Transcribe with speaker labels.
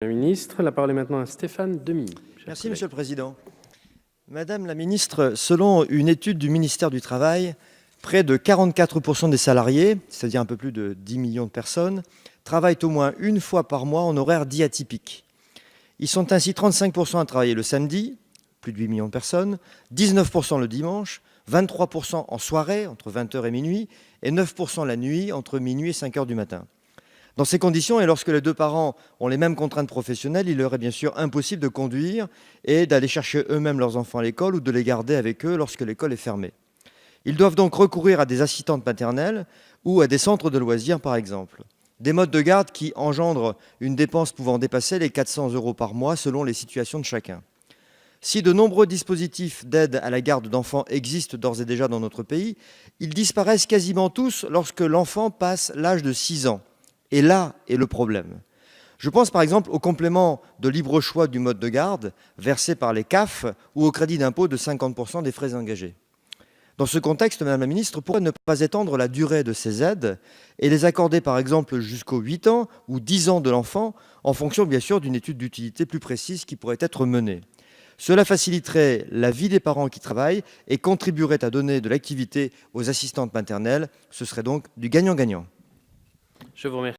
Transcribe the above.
Speaker 1: La ministre, la parole est maintenant à Stéphane Demilly.
Speaker 2: Merci, Monsieur le Président. Madame la ministre, selon une étude du ministère du Travail, près de 44% des salariés, c'est-à-dire un peu plus de 10 millions de personnes, travaillent au moins une fois par mois en horaire dit atypique. Ils sont ainsi 35% à travailler le samedi, plus de 8 millions de personnes, 19% le dimanche, 23% en soirée, entre 20h et minuit, et 9% la nuit, entre minuit et 5h du matin. Dans ces conditions, et lorsque les deux parents ont les mêmes contraintes professionnelles, il leur est bien sûr impossible de conduire et d'aller chercher eux-mêmes leurs enfants à l'école ou de les garder avec eux lorsque l'école est fermée. Ils doivent donc recourir à des assistantes maternelles ou à des centres de loisirs, par exemple. Des modes de garde qui engendrent une dépense pouvant dépasser les 400 € par mois selon les situations de chacun. Si de nombreux dispositifs d'aide à la garde d'enfants existent d'ores et déjà dans notre pays, ils disparaissent quasiment tous lorsque l'enfant passe l'âge de 6 ans. Et là est le problème. Je pense par exemple au complément de libre choix du mode de garde versé par les CAF ou au crédit d'impôt de 50% des frais engagés. Dans ce contexte, Madame la Ministre, pourquoi ne pas étendre la durée de ces aides et les accorder par exemple jusqu'aux 8 ans ou 10 ans de l'enfant, en fonction bien sûr d'une étude d'utilité plus précise qui pourrait être menée? Cela faciliterait la vie des parents qui travaillent et contribuerait à donner de l'activité aux assistantes maternelles. Ce serait donc du gagnant-gagnant.
Speaker 1: Je vous remercie.